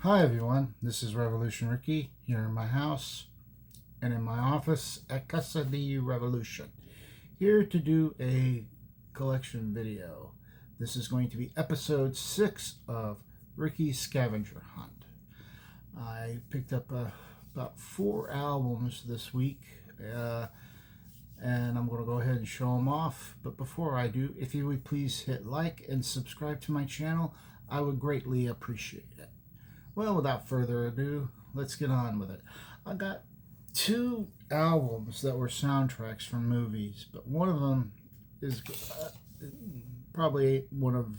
Hi everyone, this is Revolution Ricky here in my house and in my office at Casa de Revolution. Here to do a collection video. This is going to be episode 6 of Ricky's Scavenger Hunt. I picked up about 4 albums this week and I'm going to go ahead and show them off. But before I do, if you would please hit like and subscribe to my channel, I would greatly appreciate it. Well, without further ado, let's get on with it. I got 2 albums that were soundtracks from movies, but one of them is probably one of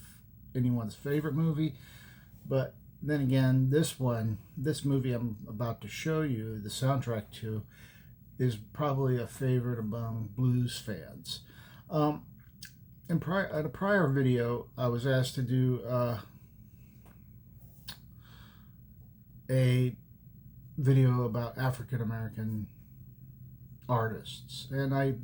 anyone's favorite movie. But then again, this movie I'm about to show you, the soundtrack to, is probably a favorite among blues fans. In a prior video, I was asked to do a video about African American artists, and I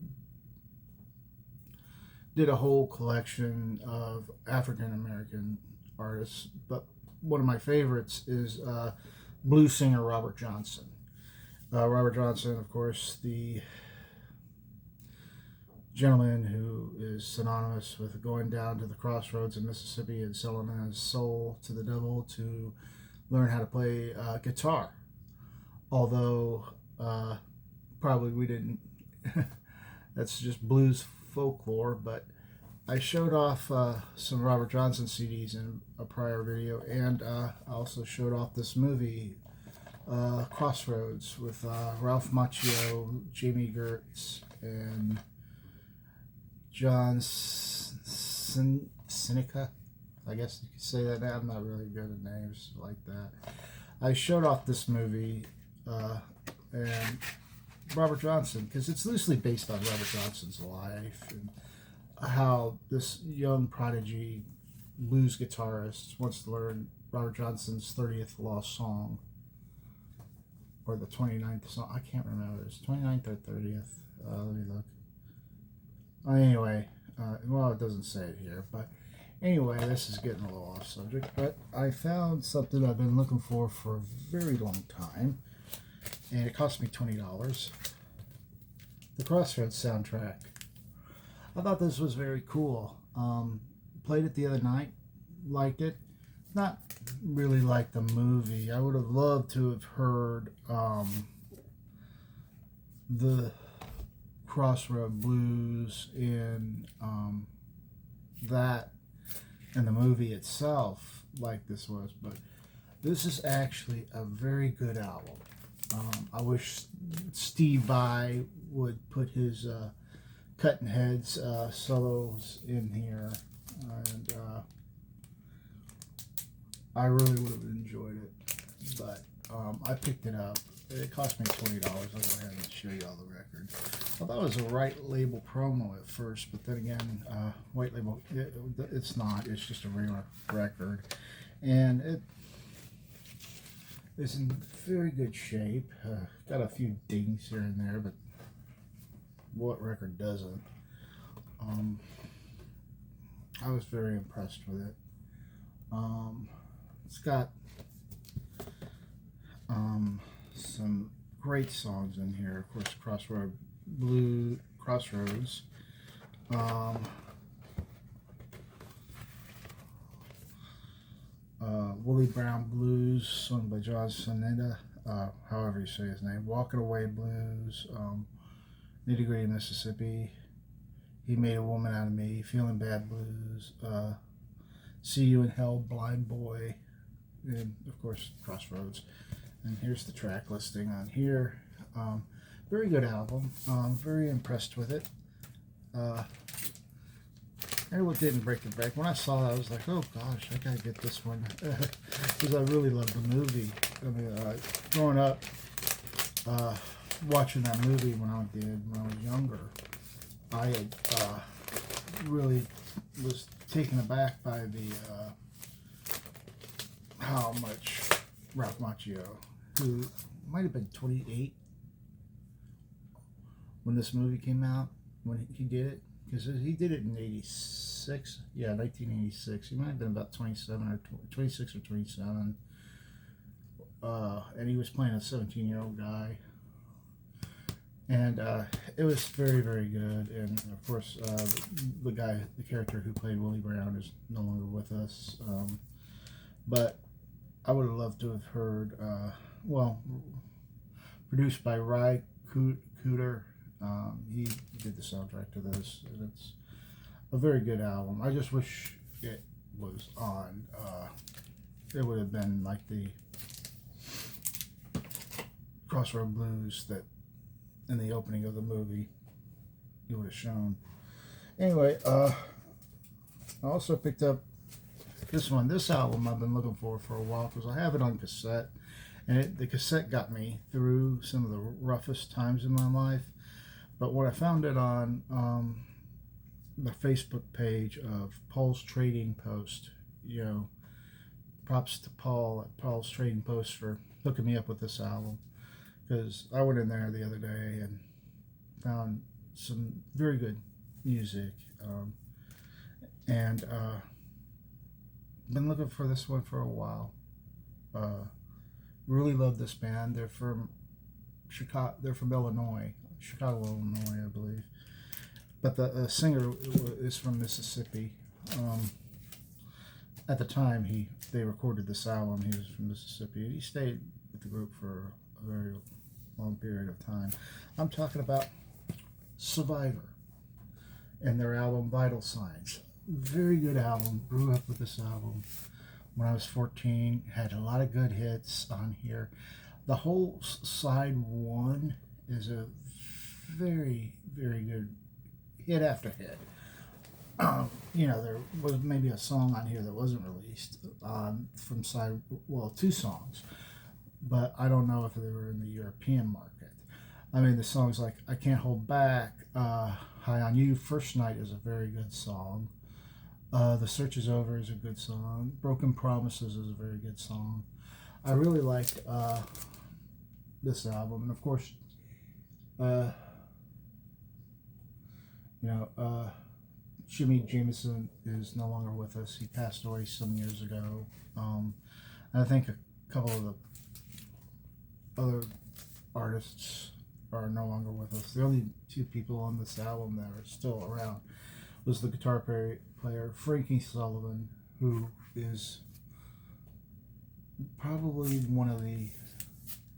did a whole collection of African American artists, but one of my favorites is blues singer Robert Johnson. Robert Johnson, of course, the gentleman who is synonymous with going down to the crossroads in Mississippi and selling his soul to the devil to learn how to play guitar. Although probably we didn't, that's just blues folklore, but I showed off some Robert Johnson CDs in a prior video, and I also showed off this movie, Crossroads, with Ralph Macchio, Jamie Gertz, and John Seneca. I guess you could say that. I'm not really good at names like that. I showed off this movie and Robert Johnson because it's loosely based on Robert Johnson's life and how this young prodigy blues guitarist wants to learn Robert Johnson's 30th lost song, or the 29th song. I can't remember. It's 29th or 30th. Let me look. Anyway, well, it doesn't say it here, but anyway, this is getting a little off subject, but I found something I've been looking for a very long time, and it cost me $20. The Crossroads soundtrack. I thought this was very cool. Played it the other night, liked it. Not really like the movie. I would have loved to have heard the Crossroad Blues in that and the movie itself like this was, but this is actually a very good album. I wish Steve Vai would put his Cutting Heads solos in here, and I really would have enjoyed it, but I picked it up. It cost me $20. I'll go ahead and show you all the record. I thought it was a Right Label promo at first, but then again, White Label, it's not. It's just a regular record. And it is in very good shape. Got a few dings here and there, but what record doesn't? I was very impressed with it. It's got some great songs in here. Of course, Crossroads. Willie Brown Blues, sung by John Seneca, however you say his name. Walking Away Blues, Nitty Gritty Mississippi, He Made a Woman Out of Me, Feeling Bad Blues, See You in Hell, Blind Boy, and of course Crossroads. And here's the track listing on here. Very good album. Very impressed with it. And it didn't break the bank. When I saw it, I was like, oh gosh, I gotta get this one. Because I really love the movie. I mean, growing up, watching that movie when I was younger, I had really was taken aback by the how much Ralph Macchio, who might have been 28 when this movie came out, when he did it, because he did it in 86, 1986. He might have been about 27 or 26 or 27. and he was playing a 17-year-old guy, and it was very, very good. And of course, the character who played Willie Brown, is no longer with us. But I would have loved to have heard, well, produced by Ry Cooder. He did the soundtrack to this, and it's a very good album. I just wish it was on. It would have been like the Crossroad Blues that in the opening of the movie it would have shown. Anyway, I also picked up this one. This album I've been looking for a while because I have it on cassette, and the cassette got me through some of the roughest times in my life. But when I found it on the Facebook page of Paul's Trading Post, you know, props to Paul at Paul's Trading Post for hooking me up with this album, because I went in there the other day and found some very good music, and been looking for this one for a while. Really love this band. They're from Chicago. They're from Illinois, Chicago, Illinois, I believe. But the singer is from Mississippi. At the time they recorded this album, he was from Mississippi, and he stayed with the group for a very long period of time. I'm talking about Survivor and their album Vital Signs. Very good album. Grew up with this album when I was 14. Had a lot of good hits on here. The whole side one is a very, very good hit after hit. You know, there was maybe a song on here that wasn't released from side, well, 2 songs, but I don't know if they were in the European market. I mean, the songs like I Can't Hold Back, High on You, First Night is a very good song. The Search is Over is a good song. Broken Promises is a very good song. I really liked this album, and of course, Jimmy Jameson is no longer with us. He passed away some years ago. And I think a couple of the other artists are no longer with us. The only 2 people on this album that are still around was the guitar player Frankie Sullivan, who is probably one of the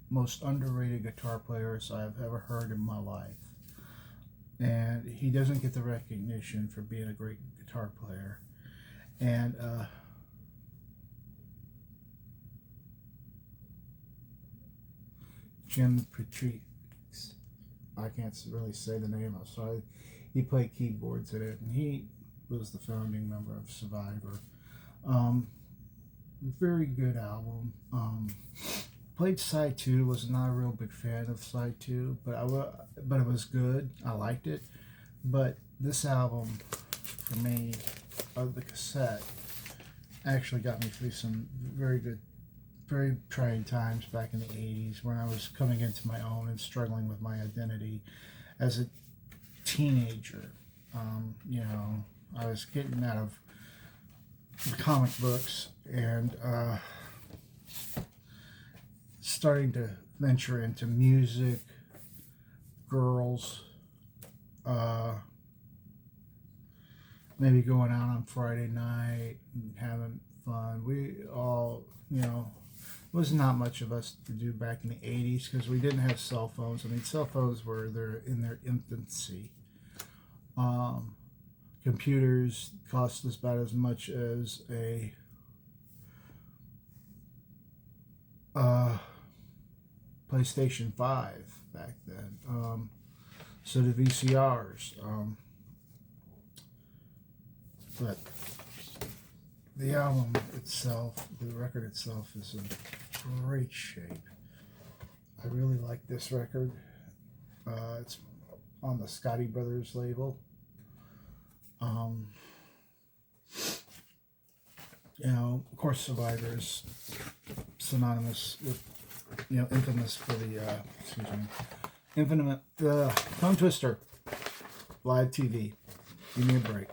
most underrated guitar players I've ever heard in my life. And he doesn't get the recognition for being a great guitar player. And Jim Petrix, I can't really say the name, I'm sorry. He played keyboards in it, and he was the founding member of Survivor. Very good album. Played side 2. Was not a real big fan of side 2, but it was good. I liked it. But this album, for me, of the cassette, actually got me through some very good, very trying times back in the 80s when I was coming into my own and struggling with my identity as a teenager. You know, I was getting out of the comic books and starting to venture into music, girls, maybe going out on Friday night and having fun. We all, you know, was not much of us to do back in the 80s because we didn't have cell phones. I mean, cell phones were in their infancy. Computers cost us about as much as a PlayStation 5 back then. So the VCRs. But the album itself, the record itself, is in great shape. I really like this record. It's on the Scotty Brothers label. You know, of course, Survivor is synonymous with, you know, infamous for the, Tongue Twister, live TV, Give Me a Break,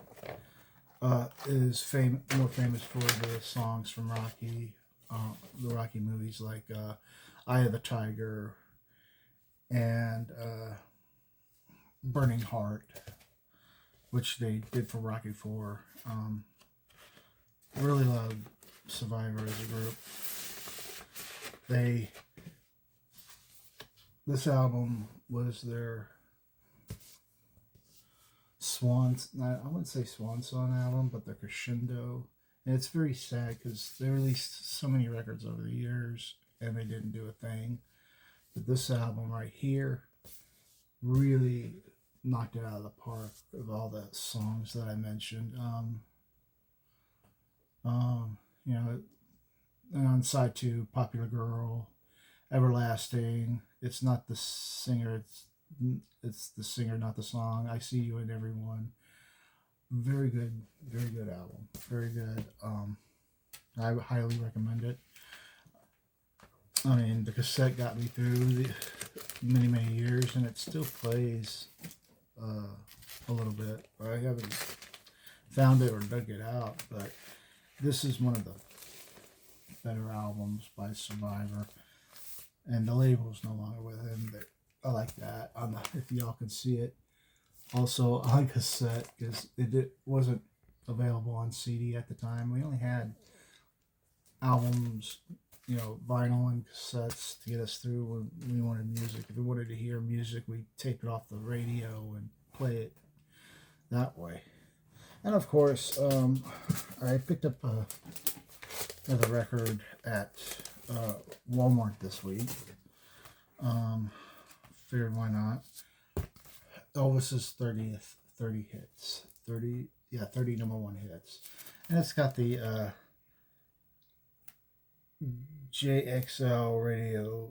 is more famous for the songs from Rocky, the Rocky movies like Eye of the Tiger and Burning Heart, which they did for Rocky 4. I really love Survivor as a group. This album was their I wouldn't say swan song album, but their crescendo. And it's very sad because they released so many records over the years and they didn't do a thing. But this album right here really knocked it out of the park of all the songs that I mentioned. You know, and on side 2, Popular Girl, Everlasting. It's not the singer. It's the singer, not the song. I See You in Everyone. Very good album. Very good. I highly recommend it. I mean, the cassette got me through the many years, and it still plays a little bit. I haven't found it or dug it out, but this is one of the better albums by Survivor. And the label's no longer with him. But I like that. If y'all can see it. Also on cassette, because it wasn't available on CD at the time. We only had albums, vinyl and cassettes to get us through when we wanted music. If we wanted to hear music, we tape it off the radio and play it that way. And of course, I picked up another record at Walmart this week. Figured why not. Elvis's 30 hits. 30 number 1 hits. And it's got the JXL radio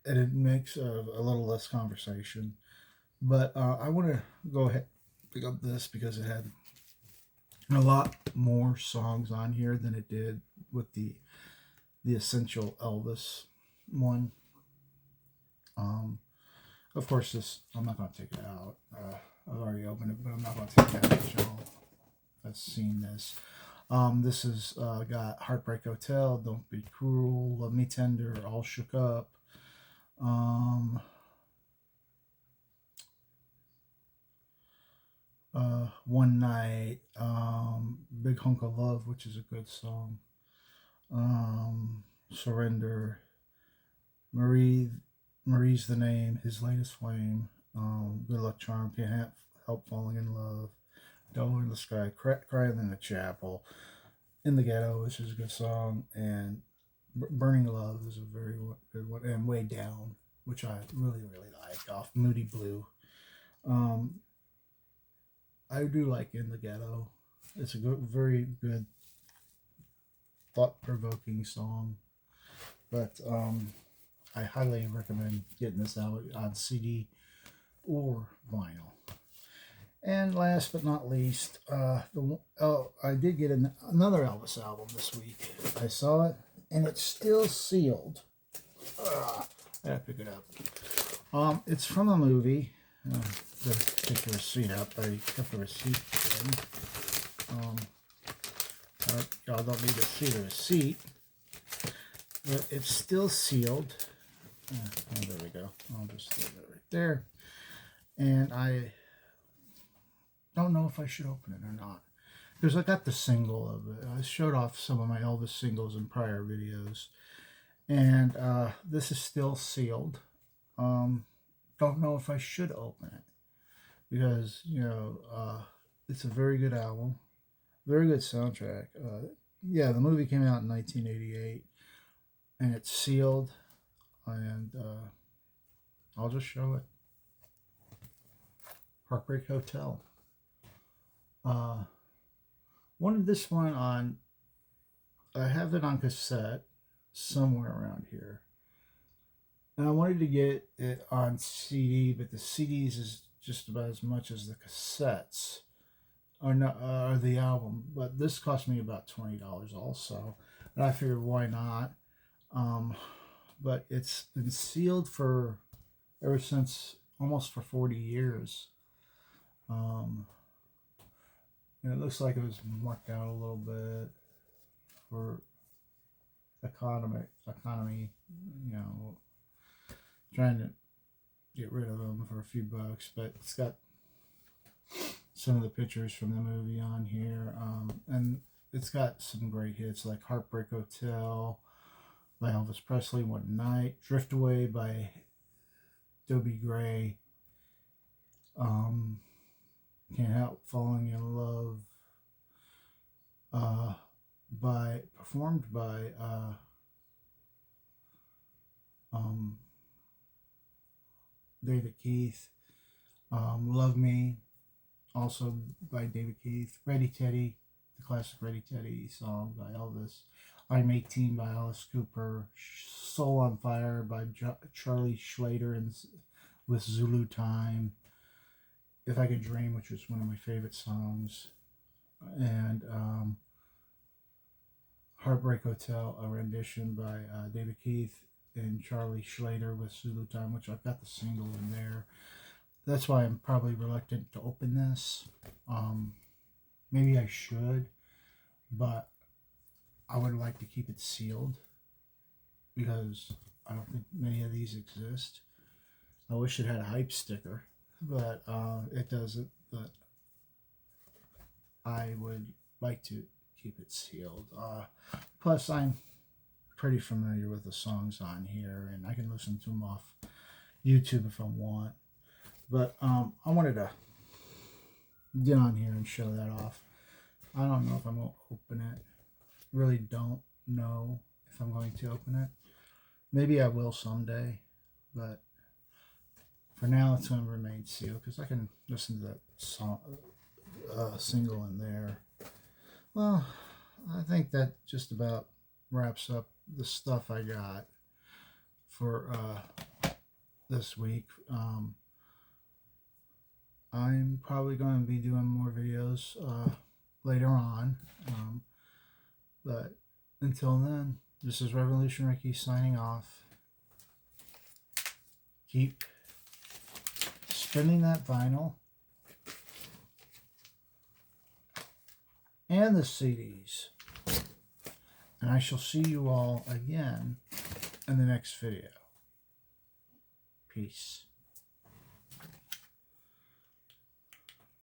edit mix of a little less conversation. But I want to go ahead and pick up this because it had a lot more songs on here than it did with the Essential Elvis one. Of course, I'm not going to take it out. I've already opened it, but I'm not going to take it out. Y'all have seen this. This has got Heartbreak Hotel, Don't Be Cruel, Love Me Tender, All Shook Up. One Night, Big Hunk of Love, which is a good song. Surrender, Marie's the Name, His Latest Flame, Good Luck Charm, Can't Help Falling in Love, Dollar in the Sky, Crying in the Chapel, In the Ghetto, which is a good song, and Burning Love is a very good one, and Way Down, which I really like, off Moody Blue. I do like In the Ghetto. It's a very good, thought-provoking song, but I highly recommend getting this out on CD or vinyl. And last but not least, I did get another Elvis album this week. I saw it, and it's still sealed. I gotta pick it up. It's from a movie. Gotta pick the receipt up. I kept the receipt in. Y'all don't need to see the receipt, but it's still sealed. There we go. I'll just leave it right there. And I don't know if I should open it or not, because I got the single of it. I showed off some of my Elvis singles in prior videos, and this is still sealed. Don't know if I should open it, because it's a very good album, very good soundtrack. The movie came out in 1988, and it's sealed, and I'll just show it. Heartbreak Hotel. Wanted this one on, I have it on cassette somewhere around here, and I wanted to get it on CD, but the CDs is just about as much as the cassettes, or the album. But this cost me about $20 also, and I figured why not. But it's been sealed for ever since, almost for 40 years. And it looks like it was marked out a little bit for economy, you know, trying to get rid of them for a few bucks. But it's got some of the pictures from the movie on here, and it's got some great hits like Heartbreak Hotel by Elvis Presley, One Night, Drift Away by Dobie Gray, um, Can't Help Falling in Love performed by um, David Keith, Love Me, also by David Keith, Ready Teddy, the classic Ready Teddy song by Elvis, I'm 18 by Alice Cooper, Soul on Fire by Charlie Schlater and with Zulu Time, If I Could Dream, which was one of my favorite songs, and Heartbreak Hotel, a rendition by David Keith and Charlie Schlater with Zulu Time, which I've got the single in there. That's why I'm probably reluctant to open this. Maybe I should, but I would like to keep it sealed because I don't think many of these exist. I wish it had a hype sticker, but it doesn't. But I would like to keep it sealed. Plus, I'm pretty familiar with the songs on here, and I can listen to them off YouTube if I want. But I wanted to get on here and show that off. I don't know if I'm going to open it. Really don't know if I'm going to open it. Maybe I will someday, but for now it's going to remain sealed because I can listen to that song, single in there. Well, I think that just about wraps up the stuff I got for this week. I'm probably going to be doing more videos later on. But until then, this is Revolution Ricky signing off. Keep spinning that vinyl and the CDs. And I shall see you all again in the next video. Peace.